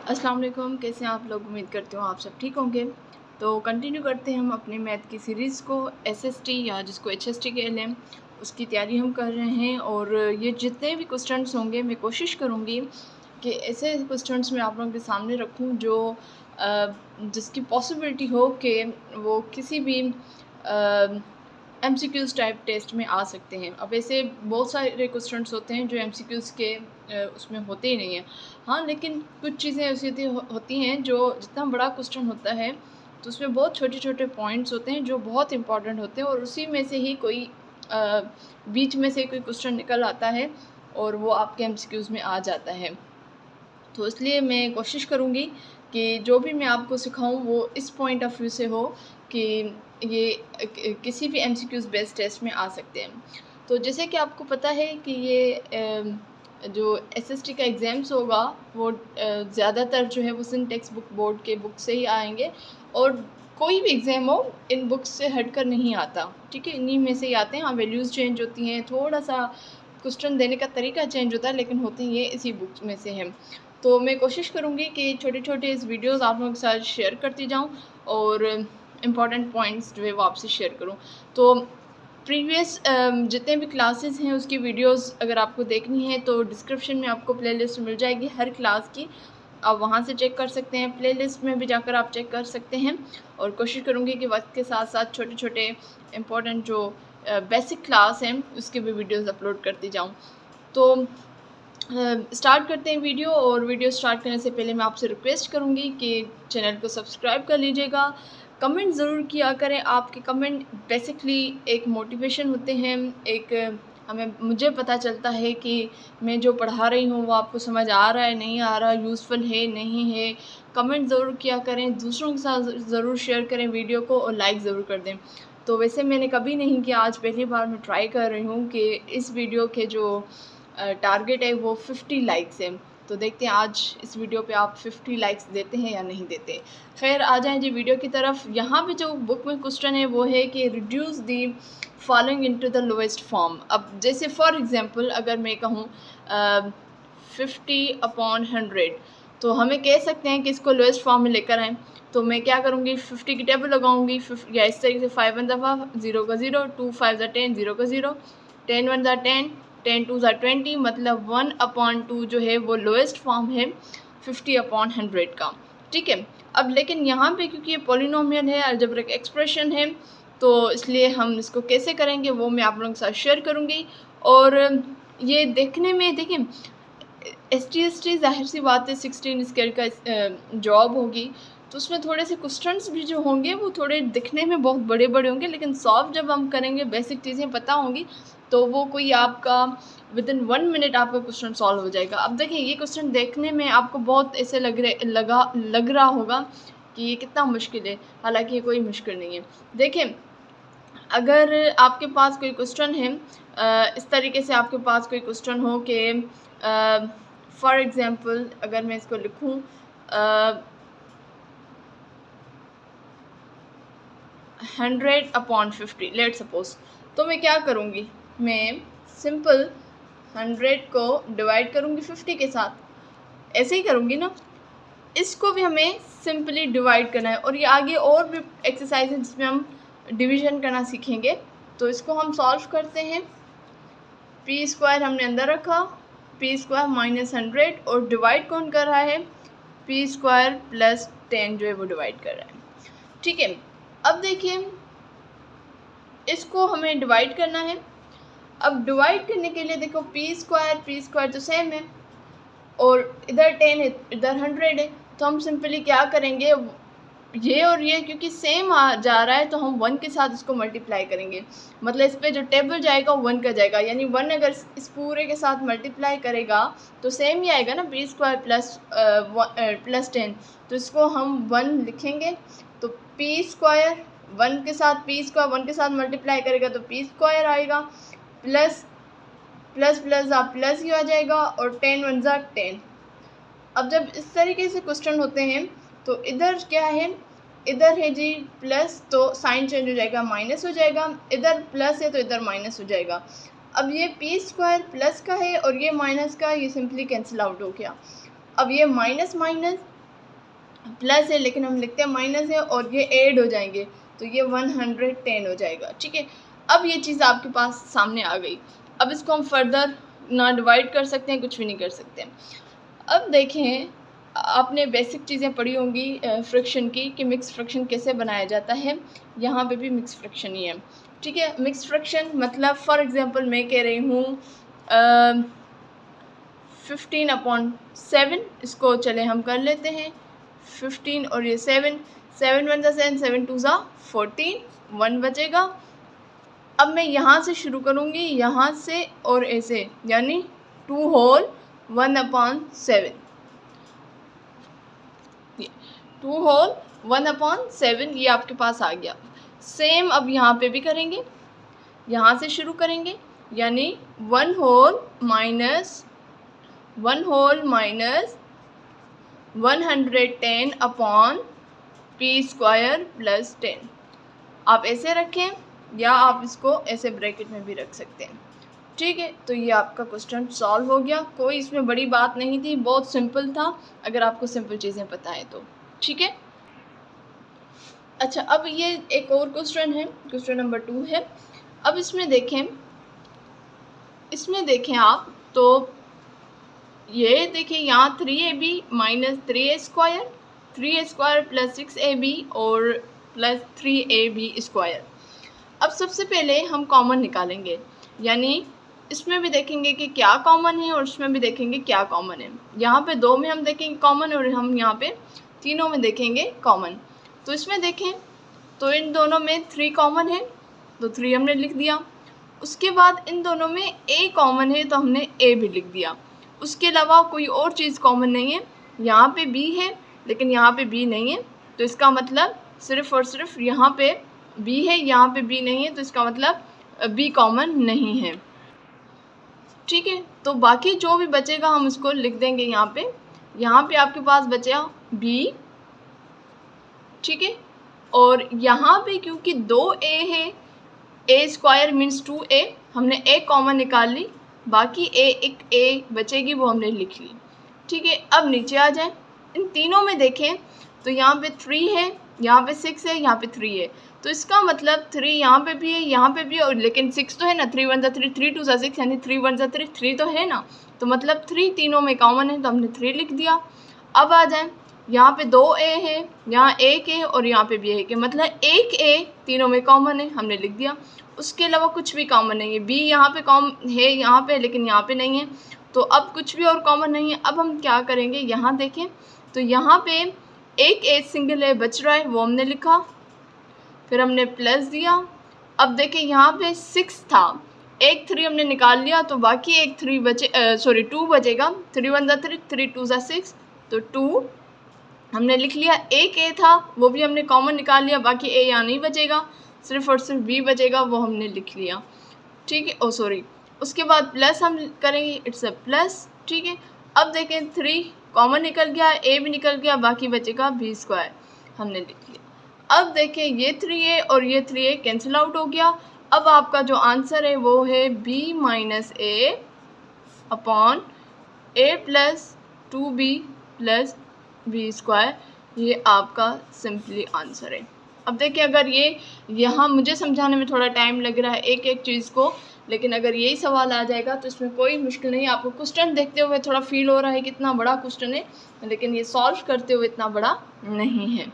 अस्सलाम वालेकुम, कैसे हैं आप लोग। उम्मीद करती हूँ आप सब ठीक होंगे। तो कंटिन्यू करते हैं हम अपने मैथ की सीरीज़ को। एसएसटी या जिसको एचएसटी कह लें, उसकी तैयारी हम कर रहे हैं। और ये जितने भी क्वेश्चंस होंगे मैं कोशिश करूँगी कि ऐसे क्वेश्चंस मैं आप लोगों के सामने रखूँ जो जिसकी पॉसिबिलिटी हो कि वो किसी भी एमसीक्यूज़ टाइप टेस्ट में आ सकते हैं। अब ऐसे बहुत सारे क्वेश्चंस होते हैं जो एमसीक्यूज़ के उसमें होते ही नहीं हैं। हाँ, लेकिन कुछ चीज़ें ऐसी होती हैं जो जितना बड़ा क्वेश्चन होता है तो उसमें बहुत छोटे-छोटे पॉइंट्स होते हैं जो बहुत इम्पोर्टेंट होते हैं, और उसी में से ही कोई बीच में से कोई क्वेश्चन निकल आता है और वो आपके एमसीक्यूज़ में आ जाता है। तो इसलिए मैं कोशिश करूँगी कि जो भी मैं आपको सिखाऊँ वो इस पॉइंट ऑफ व्यू से हो कि ये किसी भी एमसीक्यूज़ बेस्ड टेस्ट में आ सकते हैं। तो जैसे कि आपको पता है कि ये जो एसएसटी का एग्ज़ाम्स होगा वो ज़्यादातर जो है वो सिंध टेक्स्ट बुक बोर्ड के बुक से ही आएँगे, और कोई भी एग्ज़ाम हो इन बुक्स से हट कर नहीं आता, ठीक है? इन्हीं में से ही आते हैं। हाँ, वैल्यूज़ चेंज होती हैं, थोड़ा-सा क्वेश्चन देने का तरीका चेंज होता है, लेकिन होते ये इसी बुक्स में से हैं। तो मैं कोशिश करूँगी कि छोटे-छोटे इस वीडियोज़ आप लोगों के साथ शेयर करती जाऊँ और इम्पॉर्टेंट पॉइंट्स जो है वो आपसे शेयर करूँ। तो प्रीवियस जितने भी क्लासेस हैं उसकी वीडियोज़ अगर आपको देखनी है तो डिस्क्रिप्शन में आपको प्लेलिस्ट मिल जाएगी हर क्लास की। आप वहाँ से चेक कर सकते हैं, प्लेलिस्ट में भी जाकर आप चेक कर सकते हैं। और कोशिश करूँगी कि वक्त के साथ साथ छोटे-छोटे इम्पोर्टेंट जो बेसिक क्लास हैं उसके भी वीडियोज़ अपलोड करती जाऊँ। तो स्टार्ट करते हैं वीडियो। और वीडियो स्टार्ट करने से पहले मैं आपसे रिक्वेस्ट करूँगी कि चैनल को सब्सक्राइब कर लीजिएगा। कमेंट ज़रूर किया करें, आपके कमेंट बेसिकली एक मोटिवेशन होते हैं, एक मुझे पता चलता है कि मैं जो पढ़ा रही हूँ वो आपको समझ आ रहा है, नहीं आ रहा, यूज़फुल है, नहीं है। कमेंट ज़रूर किया करें, दूसरों के साथ ज़रूर शेयर करें वीडियो को, और लाइक ज़रूर कर दें। तो वैसे मैंने कभी नहीं किया, आज पहली बार मैं ट्राई कर रही हूँ कि इस वीडियो के जो टारगेट है वो 50 लाइक्स है। तो देखते हैं आज इस वीडियो पे आप 50 लाइक्स देते हैं या नहीं देते। खैर, आ जाएँ जी वीडियो की तरफ। यहाँ पे जो बुक में क्वेश्चन है वो है कि reduce the following into the lowest form. अब जैसे फॉर एग्जांपल अगर मैं कहूँ 50/100, तो हमें कह सकते हैं कि इसको लोएस्ट फॉर्म में लेकर आएँ। तो मैं क्या करूँगी, 50 की टेबल लगाऊँगी, या इस तरीके से 5 1 दफ़ा 0 का 0, 2 5 10, 0 का 0, 10 1 10, 10 2 20, मतलब 1/2 जो है वो लोएस्ट फॉर्म है 50/100 का, ठीक है। अब लेकिन यहाँ पे क्योंकि ये पॉलिनोमियल है, अलजेब्रिक एक्सप्रेशन है, तो इसलिए हम इसको कैसे करेंगे वो मैं आप लोगों के साथ शेयर करूँगी। और ये देखने में देखिए, एसटी ज़ाहिर सी बात है 16 स्केल का जॉब होगी, तो उसमें थोड़े से क्वेश्चंस भी जो होंगे वो थोड़े दिखने में बहुत बड़े-बड़े होंगे, लेकिन सॉल्व जब हम करेंगे, बेसिक चीज़ें पता होंगी, तो वो कोई आपका विदिन 1 मिनट आपका क्वेश्चन सॉल्व हो जाएगा। अब देखिए, ये क्वेश्चन देखने में आपको बहुत ऐसे लग रहा होगा कि ये कितना मुश्किल है, हालाँकि ये कोई मुश्किल नहीं है। देखिए, अगर आपके पास कोई क्वेश्चन है, इस तरीके से आपके पास कोई क्वेश्चन हो कि फॉर एग्ज़ाम्पल अगर मैं इसको लिखूँ 100/50, लेट्स सपोज़, तो मैं क्या करूँगी, मैं सिंपल 100 को डिवाइड करूँगी 50 के साथ, ऐसे ही करूँगी ना। इसको भी हमें सिंपली डिवाइड करना है, और ये आगे और भी एक्सरसाइज है जिसमें हम डिवीज़न करना सीखेंगे। तो इसको हम सॉल्व करते हैं। p² हमने अंदर रखा, p² माइनस 100, और डिवाइड कौन कर रहा है, p² प्लस 10 जो है वो डिवाइड कर रहा है, ठीक है। अब देखिए, इसको हमें डिवाइड करना है। अब डिवाइड करने के लिए देखो, p² तो सेम है, और इधर 10 है, इधर 100 है, तो हम सिंपली क्या करेंगे, ये और ये क्योंकि सेम आ जा रहा है तो हम 1 के साथ इसको मल्टीप्लाई करेंगे। मतलब इस पे जो टेबल जाएगा 1 का जाएगा, यानी 1 अगर इस पूरे के साथ मल्टीप्लाई करेगा तो सेम ही आएगा ना, p² प्लस 10, तो इसको हम 1 लिखेंगे। तो p² 1 के साथ, p² 1 के साथ मल्टीप्लाई करेगा तो p² आएगा, प्लस प्लस प्लस आप प्लस ही आ जाएगा, और 10 1 10। अब जब इस तरीके से क्वेश्चन होते हैं तो इधर क्या है, इधर है जी प्लस, तो साइन चेंज हो जाएगा, माइनस हो जाएगा, इधर प्लस है तो इधर माइनस हो जाएगा। अब ये p² प्लस का है और ये माइनस का, ये सिंपली कैंसिल आउट हो गया। अब ये माइनस माइनस प्लस है लेकिन हम लिखते हैं माइनस है, और ये ऐड हो जाएंगे तो ये 110 हो जाएगा। ठीक है, अब ये चीज़ आपके पास सामने आ गई। अब इसको हम फर्दर ना डिवाइड कर सकते हैं, कुछ भी नहीं कर सकते। अब देखें, आपने बेसिक चीज़ें पढ़ी होंगी फ्रिक्शन की कि मिक्स फ्रिक्शन कैसे बनाया जाता है। यहाँ पे भी मिक्स फ्रिक्शन ही है। ठीक है, मिक्स फ्रिक्शन मतलब फॉर एग्जांपल मैं कह रही हूँ 15/7, इसको चले हम कर लेते हैं 15 और ये 7, 7 1 7, 7 2 14, 1 बचेगा। अब मैं यहाँ से शुरू करूँगी, यहाँ से और ऐसे, यानी 2 होल 1/7, 2 होल 1/7 ये आपके पास आ गया। सेम अब यहाँ पे भी करेंगे, यहाँ से शुरू करेंगे, यानी 1 whole minus 110 upon p square plus 10। आप ऐसे रखें या आप इसको ऐसे ब्रैकेट में भी रख सकते हैं। ठीक है, तो ये आपका क्वेश्चन सॉल्व हो गया। कोई इसमें बड़ी बात नहीं थी, बहुत सिंपल था अगर आपको सिंपल चीज़ें पता है तो। ठीक है, अच्छा, अब ये एक और क्वेश्चन है, क्वेश्चन नंबर 2 है। अब इसमें देखें आप तो ये देखिए यहाँ 3ab minus 3a square plus 6ab और प्लस 3ab स्क्वायर। अब सबसे पहले हम कॉमन निकालेंगे, यानी इसमें भी देखेंगे कि क्या कॉमन है और इसमें भी देखेंगे क्या कॉमन है। यहाँ पे 2 में हम देखेंगे कॉमन और हम यहाँ पे तीनों में देखेंगे कॉमन। तो इसमें देखें तो इन दोनों में 3 कॉमन है तो 3 हमने लिख दिया। उसके बाद इन दोनों में a कॉमन है तो हमने a भी लिख दिया। उसके अलावा कोई और चीज़ कॉमन नहीं है। यहाँ पे b है लेकिन यहाँ पे b नहीं है, तो इसका मतलब सिर्फ़ और सिर्फ यहाँ पे b है, यहाँ पे b नहीं है, तो इसका मतलब b कॉमन नहीं है। ठीक है, तो बाकी जो भी बचेगा हम उसको लिख देंगे यहाँ पे। यहाँ पे आपके पास बचा b, ठीक है, और यहाँ पे क्योंकि 2a है, a स्क्वायर मीन्स 2a, हमने a कॉमन निकाल ली, बाकी एक a बचेगी वो हमने लिख ली। ठीक है, अब नीचे आ जाएं, इन तीनों में देखें तो यहाँ पे 3 है, यहाँ पे 6 है, यहाँ पे 3 है, तो इसका मतलब 3 यहाँ पे भी है, यहाँ पे भी है, और लेकिन 6 तो है ना, 3 1 3, 3 2 6, यानी 3 1 3, 3 तो है ना, तो मतलब 3 तीनों में कॉमन है तो हमने 3 लिख दिया। अब आ जाएं, यहाँ पे 2a है, यहाँ 1 है और यहाँ पे भी 1 है, मतलब 1a तीनों में कॉमन है, हमने लिख दिया। उसके अलावा कुछ भी कॉमन नहीं है। b यहाँ पे कॉमन है, यहाँ पे, लेकिन यहाँ पे नहीं है, तो अब कुछ भी और कॉमन नहीं है। अब हम क्या करेंगे, यहाँ देखें तो यहाँ पे एक a सिंगल है बच रहा है, वो हमने लिखा, फिर हमने प्लस दिया। अब देखें यहाँ पे 6 था, एक 3 हमने निकाल लिया तो बाकी एक 3 बचे, 2 बचेगा। 3 1 3, 3 2 6, तो 2 हमने लिख लिया। एक a था वो भी हमने कॉमन निकाल लिया, बाकी a यहाँ नहीं बचेगा, सिर्फ और सिर्फ b बचेगा, वो हमने लिख लिया। ठीक है, उसके बाद प्लस हम करेंगे, इट्स अ प्लस। ठीक है, अब देखें 3 कॉमन निकल गया, a भी निकल गया, बाकी बचेगा b स्क्वायर, हमने लिख लिया। अब देखें ये 3a और ये 3a कैंसिल आउट हो गया। अब आपका जो आंसर है वो है b minus a upon a plus 2b plus b square, ये आपका सिंपली आंसर है। अब देखिए, अगर ये यहाँ मुझे समझाने में थोड़ा टाइम लग रहा है एक एक चीज़ को, लेकिन अगर यही सवाल आ जाएगा तो इसमें कोई मुश्किल नहीं है। आपको क्वेश्चन देखते हुए थोड़ा फील हो रहा है कि इतना बड़ा क्वेश्चन है, लेकिन ये सॉल्व करते हुए इतना बड़ा नहीं है।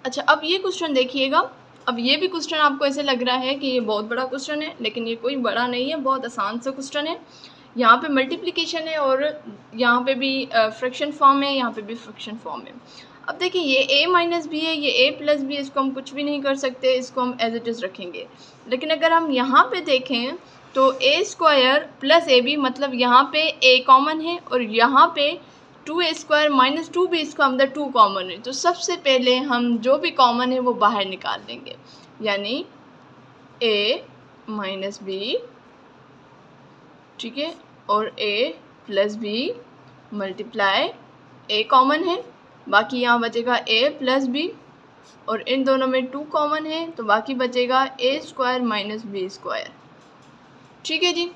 अच्छा, अब ये क्वेश्चन देखिएगा। अब ये भी क्वेश्चन आपको ऐसे लग रहा है कि ये बहुत बड़ा क्वेश्चन है, लेकिन ये कोई बड़ा नहीं है, बहुत आसान सा क्वेश्चन है। यहाँ पे मल्टीप्लिकेशन है और यहाँ पे भी फ्रैक्शन फॉर्म है, यहाँ पे भी फ्रैक्शन फॉर्म है। अब देखिए ये a माइनस बी है, ये a प्लस बी है, इसको हम कुछ भी नहीं कर सकते, इसको हम एज इट इज़ रखेंगे। लेकिन अगर हम यहाँ पे देखें तो a square plus a b, मतलब यहाँ पे a कॉमन है और यहाँ पे 2a स्क्वायर माइनस 2b, इसका अंदर 2 कॉमन है। तो सबसे पहले हम जो भी कॉमन है वो बाहर निकाल देंगे, यानी a माइनस बी, ठीक है, और a plus b multiply a common है, बाकी यहाँ बचेगा a प्लस बी, और इन दोनों में 2 कॉमन है तो बाकी बचेगा a square minus b square. ठीक है जी,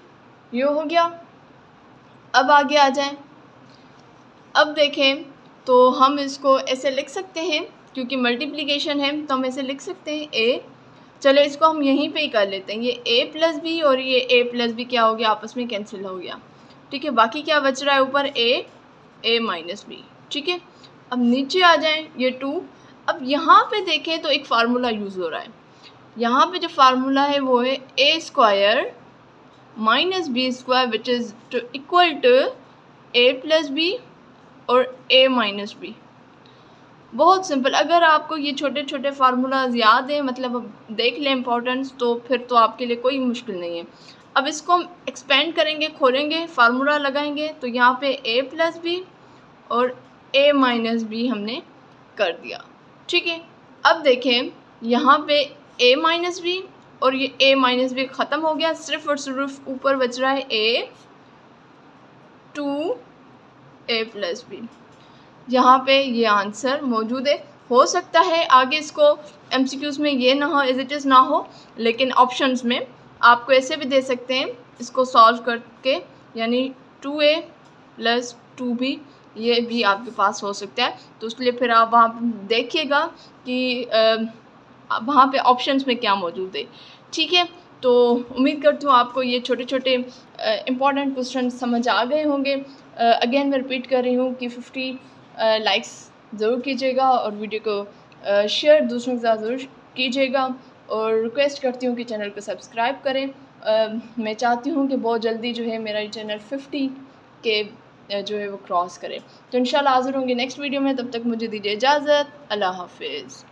ये हो गया। अब आगे आ जाएं। अब देखें तो हम इसको ऐसे लिख सकते हैं, क्योंकि मल्टीप्लिकेशन है तो हम ऐसे लिख सकते हैं a। चलो इसको हम यहीं पे ही कर लेते हैं, ये a प्लस बी और ये a प्लस बी क्या हो गया, आपस में कैंसिल हो गया। ठीक है, बाकी क्या बच रहा है ऊपर, a माइनस बी। ठीक है, अब नीचे आ जाएं, ये 2। अब यहाँ पे देखें तो एक फार्मूला यूज़ हो रहा है। यहाँ पे जो फार्मूला है वो है a square minus b square which is equal to a plus b और a माइनस बी। बहुत सिंपल। अगर आपको ये छोटे छोटे फार्मूलाज याद हैं, मतलब देख लें इम्पोर्टेंस, तो फिर तो आपके लिए कोई मुश्किल नहीं है। अब इसको हम एक्सपेंड करेंगे, खोलेंगे, फार्मूला लगाएंगे, तो यहाँ पे a प्लस बी और a माइनस बी हमने कर दिया। ठीक है, अब देखें यहाँ पे a माइनस बी और ये a माइनस बी ख़त्म हो गया, सिर्फ और सिर्फ ऊपर बच रहा है a to a plus b. यहाँ पे ये आंसर मौजूद है। हो सकता है आगे इसको MCQs में ये ना हो, एज इट इज़ ना हो, लेकिन ऑप्शंस में आपको ऐसे भी दे सकते हैं इसको सॉल्व करके, यानी 2a प्लस 2b, ये भी आपके पास हो सकता है। तो उसके लिए फिर आप वहाँ देखिएगा कि वहाँ पे ऑप्शंस में क्या मौजूद है। ठीक है, तो उम्मीद करती हूँ आपको ये छोटे छोटे इम्पॉर्टेंट क्वेश्चन समझ आ गए होंगे। अगेन मैं रिपीट कर रही हूँ कि 50 लाइक्स ज़रूर कीजिएगा और वीडियो को शेयर दूसरों के साथ ज़रूर कीजिएगा, और रिक्वेस्ट करती हूँ कि चैनल को सब्सक्राइब करें। मैं चाहती हूँ कि बहुत जल्दी जो है मेरा ये चैनल 50 के जो है वो क्रॉस करे। तो इंशाल्लाह हाज़िर होंगे नेक्स्ट वीडियो में, तब तक मुझे दीजिए इजाज़त। अल्लाह हाफिज़।